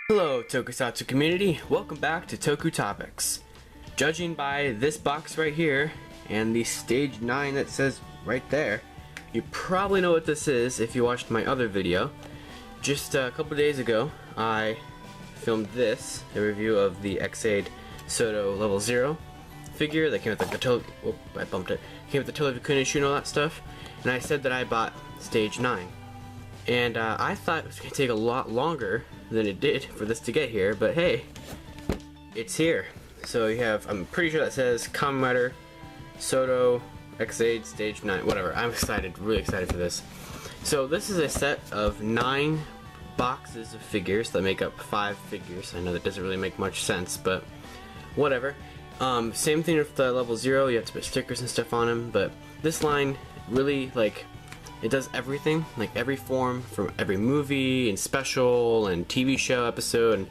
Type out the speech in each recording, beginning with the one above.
Hello Tokusatsu community, welcome back to Toku Topics. Judging by this box right here and the stage 9 that says right there, you probably know what this is if you watched my other video. Just a couple days ago I filmed this, a review of the SODO level 0 figure that came with the came with the Toku Kunishu and all that stuff, and I said that I bought stage 9. And I thought it was going to take a lot longer than it did for this to get here, but hey, it's here. So you have, I'm pretty sure that says Kamen SODO X8 Stage 9, whatever. I'm excited, really excited for this. So this is a set of 9 boxes of figures that make up 5 figures. I know that doesn't really make much sense, but whatever. Same thing with the level 0, you have to put stickers and stuff on them, but this line really, like, it does everything, like every form from every movie and special and TV show episode, and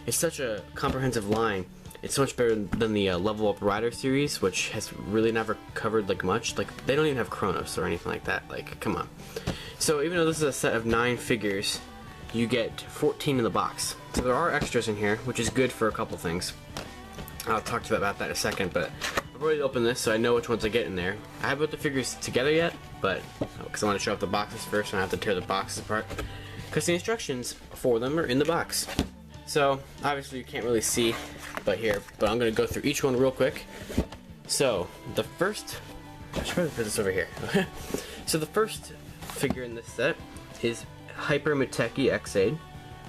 it's such a comprehensive line. It's so much better than the Level Up Rider series, which has really never covered like much. Like, they don't even have Chronos or anything like that. Like, come on. So even though this is a set of 9 figures, you get 14 in the box. So there are extras in here, which is good for a couple things. I'll talk to you about that in a second, but I've already opened this, so I know which ones I get in there. I haven't put the figures together yet, but because I want to show off the boxes first, and I have to tear the boxes apart, because the instructions for them are in the box. So obviously you can't really see, but I'm going to go through each one real quick. So the first, I should probably put this over here. So the first figure in this set is Hyper Muteki X8.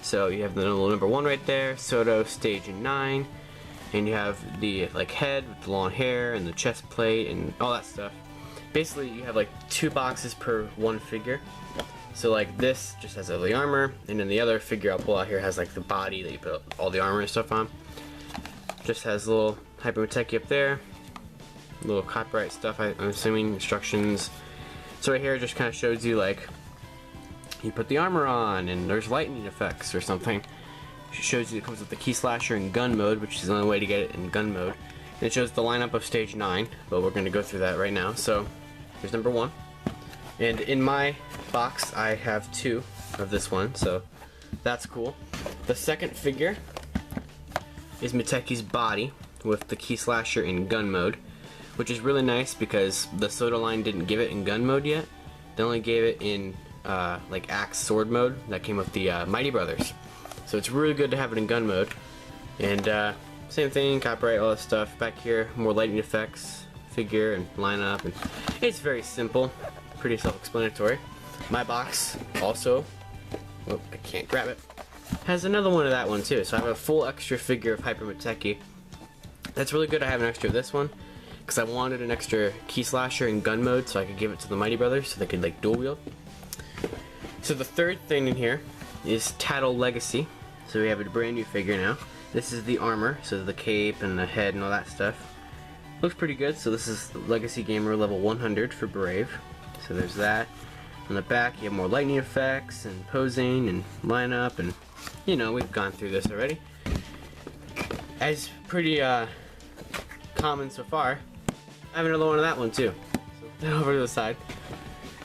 So you have the number 1 right there, SODO Stage 9. And you have the head with the long hair and the chest plate and all that stuff. Basically, you have like 2 boxes per 1 figure. So like this just has all the armor, and then the other figure I'll pull out here has like the body that you put all the armor and stuff on. Just has a little Hyper Muteki up there, little copyright stuff. I'm assuming instructions. So right here it just kind of shows you like you put the armor on, and there's lightning effects or something. It shows you it comes with the key slasher in gun mode, which is the only way to get it in gun mode. And it shows the lineup of stage 9, but we're going to go through that right now. So here's number 1. And in my box I have 2 of this one, so that's cool. The second figure is Muteki's body with the key slasher in gun mode, which is really nice because the SODO line didn't give it in gun mode yet. They only gave it in like axe sword mode that came with the Mighty Brothers. So it's really good to have it in gun mode. And same thing, copyright, all this stuff. Back here, more lighting effects, figure and lineup, and it's very simple, pretty self-explanatory. My box also, oh, I can't grab it, has another one of that one too. So I have a full extra figure of Hyper Muteki. That's really good. I have an extra of this one because I wanted an extra key slasher in gun mode so I could give it to the Mighty Brothers so they could like dual wield. So the third thing in here is Tattle Legacy. So we have a brand new figure now. This is the armor, so the cape and the head and all that stuff. Looks pretty good. So this is Legacy Gamer level 100 for Brave. So there's that. On the back you have more lightning effects and posing and lineup, and you know, we've gone through this already. As pretty common so far, I have another one of that one too. So over to the side.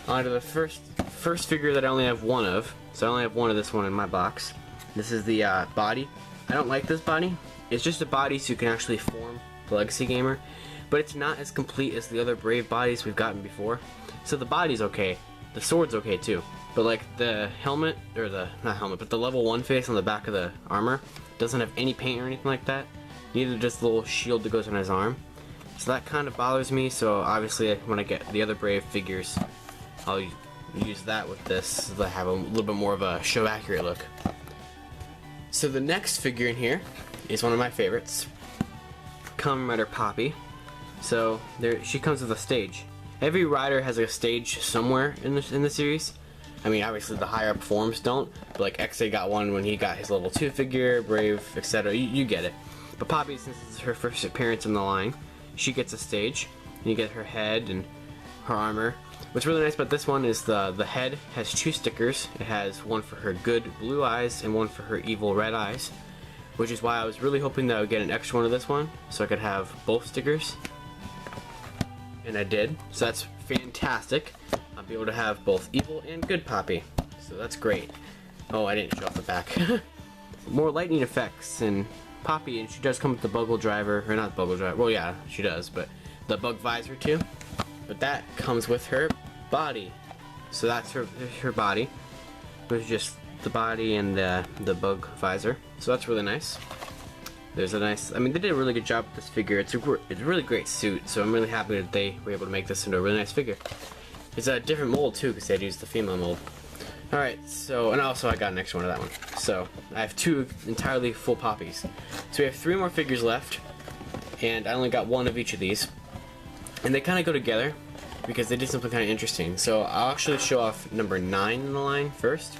On to the first figure that I only have 1 of. So I only have 1 of this one in my box. This is the body. I don't like this body. It's just a body so you can actually form the Legacy Gamer, but it's not as complete as the other Brave bodies we've gotten before. So the body's okay. The sword's okay too. But like the helmet, or not helmet, but the level 1 face on the back of the armor doesn't have any paint or anything like that. Neither just the little shield that goes on his arm. So that kind of bothers me, so obviously when I get the other Brave figures, I'll use that with this so that I have a little bit more of a show accurate look. So the next figure in here is one of my favorites, Kamen Rider Poppy. So she comes with a stage. Every rider has a stage somewhere in the series. I mean, obviously the higher up forms don't, but like XA got one when he got his level 2 figure, Brave, etc. You get it. But Poppy, since this is her first appearance in the line, she gets a stage, and you get her head and her armor. What's really nice about this one is the head has 2 stickers. It has one for her good blue eyes and one for her evil red eyes, which is why I was really hoping that I would get an extra one of this one so I could have both stickers. And I did, so that's fantastic. I'll be able to have both evil and good Poppy, so that's great. Oh, I didn't show off the back. more lightning effects, and Poppy, and she does come with the Buggle driver, or not Buggle driver, well yeah, she does, but the bug visor too. But that comes with her body. So that's her body. It was just the body and the bug visor. So that's really nice. There's a nice, I mean, they did a really good job with this figure. It's a really great suit, so I'm really happy that they were able to make this into a really nice figure. It's a different mold too, because they had used the female mold. Alright, so, and also I got an extra one of that one. So, I have 2 entirely full Poppies. So we have 3 more figures left, and I only got 1 of each of these. And they kind of go together, because they did something kind of interesting. So, I'll actually show off number 9 in the line first.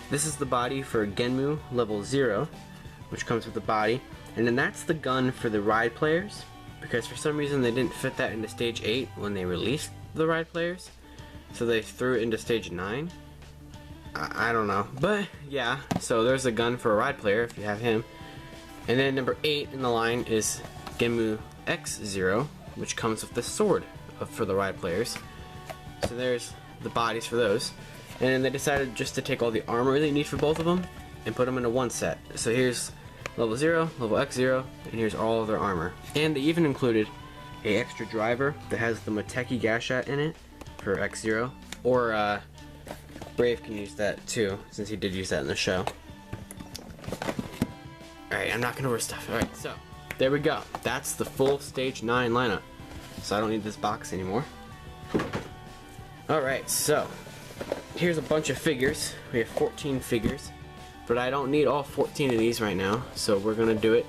This is the body for Genm level 0, which comes with the body. And then that's the gun for the ride players, because for some reason they didn't fit that into stage 8 when they released the ride players. So they threw it into stage 9. I don't know, but yeah, so there's a gun for a ride player if you have him. And then number 8 in the line is Genm X0, which comes with the sword for the ride players. So there's the bodies for those. And then they decided just to take all the armor they need for both of them and put them into one set. So here's level 0, level X0, and here's all of their armor. And they even included a extra driver that has the Muteki Gashat in it for X0, or Brave can use that too, since he did use that in the show. Alright, I'm knocking over stuff. Alright, so, there we go. That's the full Stage 9 lineup. So I don't need this box anymore. Alright, so, here's a bunch of figures. We have 14 figures. But I don't need all 14 of these right now, so we're gonna do it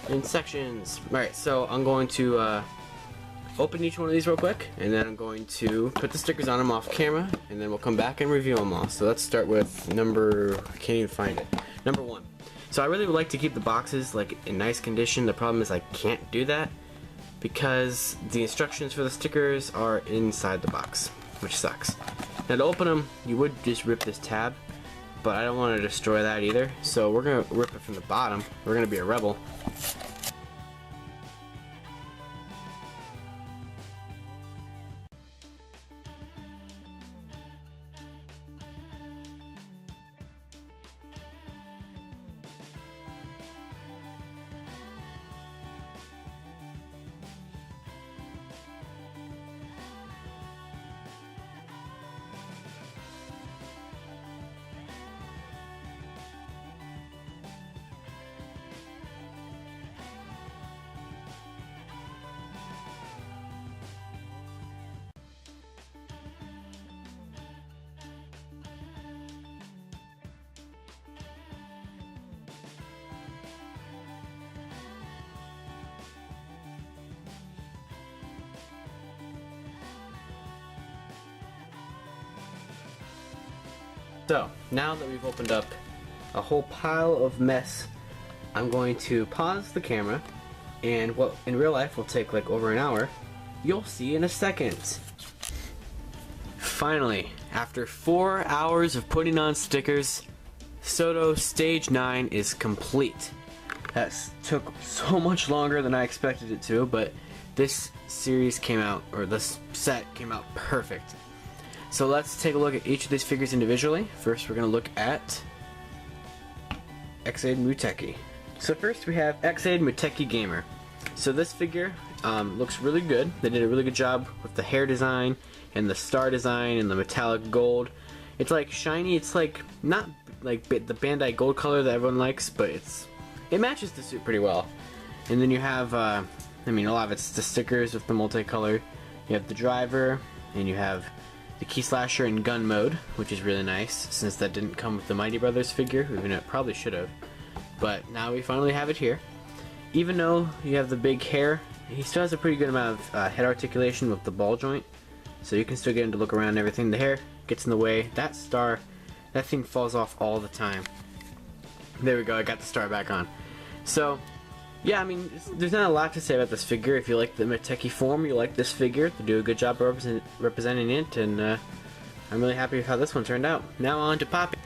in sections. Alright, so I'm going to open each one of these real quick, and then I'm going to put the stickers on them off camera, and then we'll come back and review them all. So let's start with number, I can't even find it, number 1. So I really would like to keep the boxes like in nice condition. The problem is I can't do that because the instructions for the stickers are inside the box, which sucks. Now to open them, you would just rip this tab, but I don't want to destroy that either, so we're gonna rip it from the bottom. We're gonna be a rebel. So, now that we've opened up a whole pile of mess, I'm going to pause the camera, and what in real life will take like over an hour, you'll see in a second. Finally, after 4 hours of putting on stickers, SODO Stage 9 is complete. That took so much longer than I expected it to, but this series came out, or this set came out perfect. So let's take a look at each of these figures individually. First we're going to look at Ex-Aid Muteki. So first we have Ex-Aid Muteki Gamer. So this figure looks really good. They did a really good job with the hair design and the star design and the metallic gold. It's like shiny. It's like not like the Bandai gold color that everyone likes, but it matches the suit pretty well. And then you have, I mean, a lot of it's the stickers with the multicolor. You have the driver, and you have the key slasher in gun mode, which is really nice since that didn't come with the Mighty Brothers figure, even though it probably should have. But now we finally have it here. Even though you have the big hair, he still has a pretty good amount of head articulation with the ball joint, so you can still get him to look around and everything. The hair gets in the way. That star, that thing falls off all the time. There we go, I got the star back on. So, yeah, I mean, there's not a lot to say about this figure. If you like the Muteki form, you like this figure. They do a good job representing it, and I'm really happy with how this one turned out. Now on to Poppy.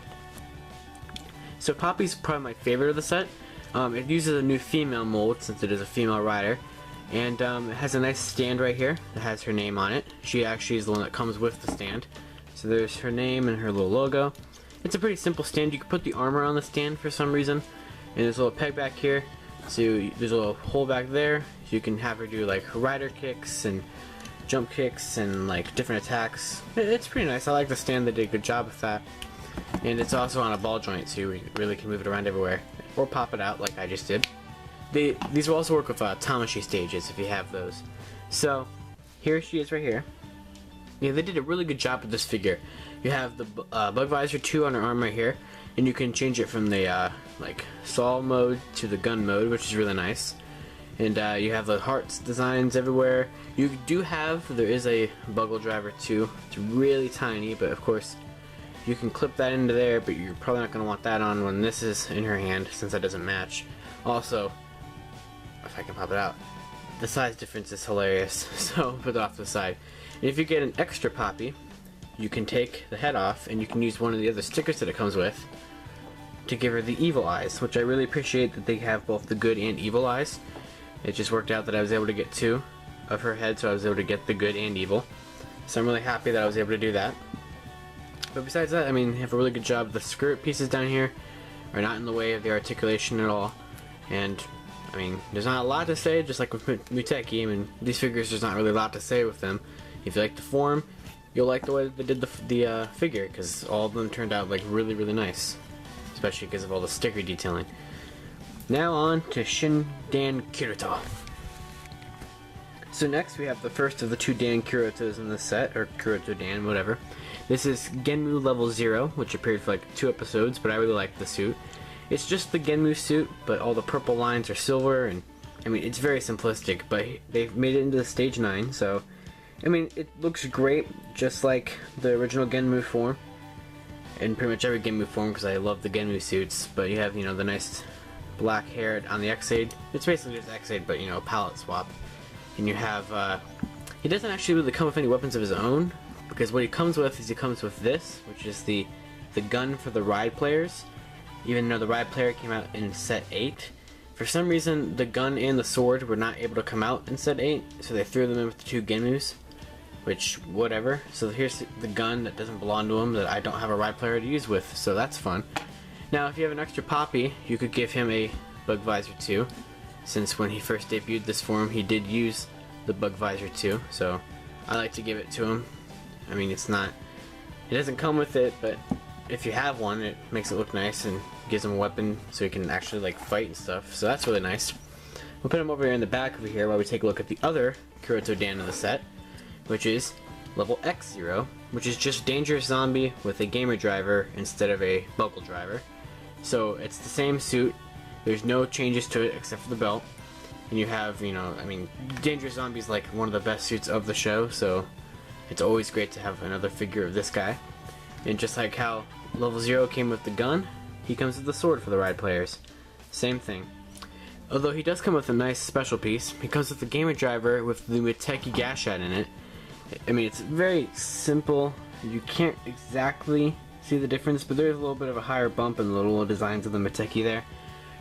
So Poppy's probably my favorite of the set. It uses a new female mold since it is a female rider, and it has a nice stand right here that has her name on it. She actually is the one that comes with the stand. So there's her name and her little logo. It's a pretty simple stand. You can put the armor on the stand for some reason, And there's a little peg back here, so there's a little hole back there, so you can have her do like rider kicks and jump kicks and like different attacks. It's pretty nice. I like the stand, they did a good job with that. And it's also on a ball joint, so you really can move it around everywhere. Or pop it out like I just did. These will also work with Tamashii stages if you have those. So, here she is right here. Yeah, they did a really good job with this figure. You have the Bug Visor 2 on her arm right here, and you can change it from the like saw mode to the gun mode, which is really nice. And you have the hearts designs everywhere. You do have, there is a Buggle Driver too. It's really tiny, but of course you can clip that into there, but you're probably not going to want that on when this is in her hand, since that doesn't match. Also, if I can pop it out, the size difference is hilarious, so put it off to the side. And if you get an extra Poppy, you can take the head off, and you can use one of the other stickers that it comes with to give her the evil eyes, which I really appreciate that they have both the good and evil eyes. It just worked out that I was able to get 2 of her head, so I was able to get the good and evil. So I'm really happy that I was able to do that. But besides that, I mean, you have a really good job. The skirt pieces down here are not in the way of the articulation at all. And, I mean, there's not a lot to say, just like with Muteki. I mean, these figures, there's not really a lot to say with them. If you like the form, you'll like the way that they did the figure, because all of them turned out like really, really nice. Especially because of all the sticker detailing. Now on to Shindan Kirito. So next we have the first of the 2 Dan Kiritos in the set, or Kirito Dan, whatever. This is Genmu level 0, which appeared for like 2 episodes, but I really like the suit. It's just the Genmu suit, but all the purple lines are silver, and I mean, it's very simplistic, but they've made it into the stage 9, so I mean, it looks great, just like the original Genmu form, and pretty much every Genmu form, because I love the Genmu suits. But you have, you know, the nice black hair on the X-Aid. It's basically just X-Aid, but, you know, palette swap. And you have, he doesn't actually really come with any weapons of his own, because what he comes with is he comes with this, which is the gun for the ride players. Even though the ride player came out in set 8, for some reason the gun and the sword were not able to come out in set 8, so they threw them in with the 2 Genmus, which, whatever. So here's the gun that doesn't belong to him that I don't have a ride player to use with, so that's fun. Now if you have an extra Poppy, you could give him a Bug Visor 2, since when he first debuted this form he did use the Bug Visor 2, so I like to give it to him. I mean, it doesn't come with it, but if you have one, it makes it look nice and gives him a weapon so he can actually like fight and stuff, so that's really nice. We'll put him over here in the back over here while we take a look at the other Kirito Dan in the set, which is level X0, which is just Dangerous Zombie with a Gamer Driver instead of a Buggle Driver. So it's the same suit, there's no changes to it except for the belt, and you have, you know, I mean, Dangerous Zombie is like one of the best suits of the show, so it's always great to have another figure of this guy. And just like how level 0 came with the gun, he comes with the sword for the ride players. Same thing. Although he does come with a nice special piece, he comes with the Gamer Driver with the Muteki Gashat in it. I mean, it's very simple. You can't exactly see the difference, but there's a little bit of a higher bump in the little designs of the Muteki there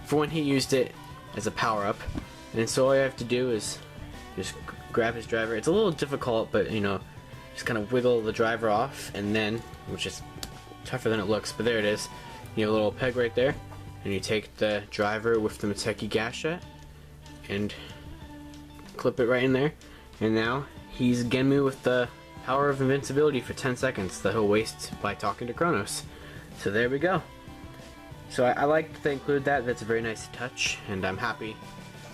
for when he used it as a power-up. And so all you have to do is just grab his driver. It's a little difficult, but, you know, just kind of wiggle the driver off, and then, which is tougher than it looks, but there it is. You have a little peg right there, and you take the driver with the Muteki Gashat and clip it right in there, and now he's Genmu with the power of invincibility for 10 seconds that he'll waste by talking to Kronos. So there we go. So I like that they include that. That's a very nice touch, and I'm happy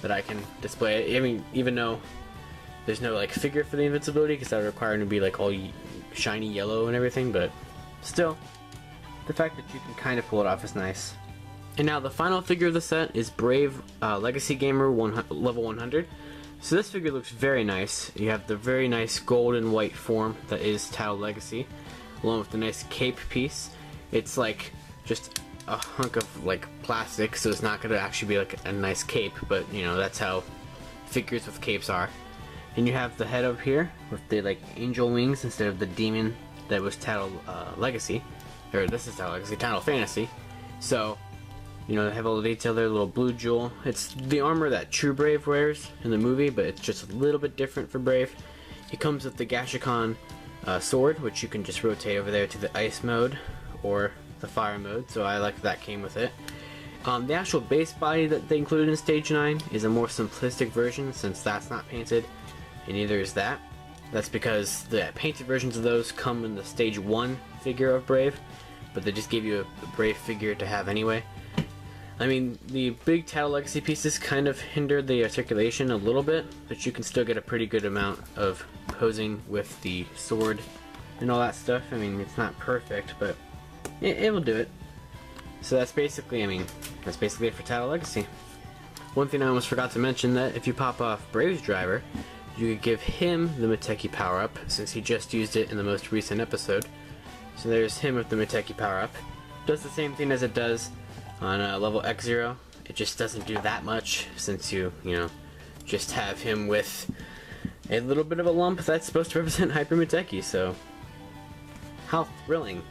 that I can display it. I mean, even though there's no like figure for the invincibility, because that would require him to be like all shiny yellow and everything, but still, the fact that you can kind of pull it off is nice. And now the final figure of the set is Brave Legacy Gamer level 100. So this figure looks very nice. You have the very nice gold and white form that is Tau Legacy, along with the nice cape piece. It's like just a hunk of like plastic, so it's not going to actually be like a nice cape, but you know, that's how figures with capes are. And you have the head up here with the like angel wings instead of the demon that was Tau Legacy, or this is Tau Legacy, Tau Fantasy. So, you know, they have all the detail there, a little blue jewel. It's the armor that True Brave wears in the movie, but it's just a little bit different for Brave. He comes with the Gashikon sword, which you can just rotate over there to the ice mode or the fire mode, so I like that came with it. The actual base body that they included in Stage 9 is a more simplistic version since that's not painted, and neither is that. That's because the painted versions of those come in the Stage 1 figure of Brave, but they just gave you a Brave figure to have anyway. I mean, the big Tattle Legacy pieces kind of hindered the articulation a little bit, but you can still get a pretty good amount of posing with the sword and all that stuff. I mean, it's not perfect, but it will do it. So that's basically, that's basically it for Tattle Legacy. One thing I almost forgot to mention, that if you pop off Brave's driver, you could give him the Muteki power-up, since he just used it in the most recent episode. So there's him with the Muteki power-up. Does the same thing as it does on level X0. It just doesn't do that much, since you just have him with a little bit of a lump that's supposed to represent Hyper Muteki, so how thrilling.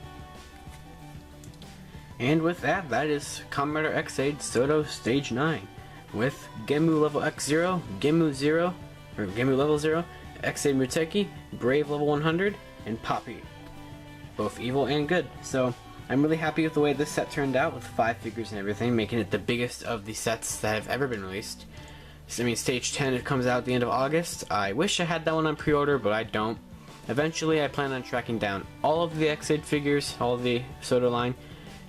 And with that, that is Kamen Rider X8 SODO Stage 9 with Genmu level X0, Genmu 0, or Genmu level 0, X8 Muteki, Brave level 100, and Poppy. Both evil and good. So I'm really happy with the way this set turned out with 5 figures and everything, making it the biggest of the sets that have ever been released. So, Stage 10, it comes out at the end of August. I wish I had that one on pre-order, but I don't. Eventually, I plan on tracking down all of the X8 figures, all of the SODO line,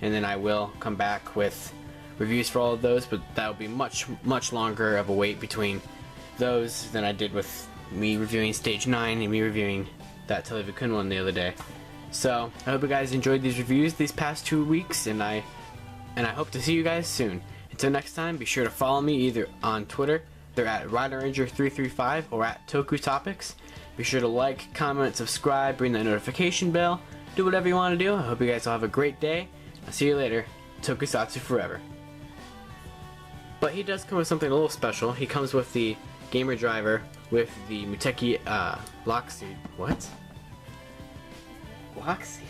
and then I will come back with reviews for all of those, but that will be much longer of a wait between those than I did with me reviewing Stage 9 and me reviewing that Televikun one the other day. So I hope you guys enjoyed these reviews these past 2 weeks, and I hope to see you guys soon. Until next time, be sure to follow me either on Twitter, they're at RiderRanger335, or at Toku Topics. Be sure to like, comment, subscribe, ring that notification bell, do whatever you want to do. I hope you guys all have a great day. I'll see you later. Tokusatsu forever. But he does come with something a little special. He comes with the gamer driver with the Muteki lock seat. What? Lock seat?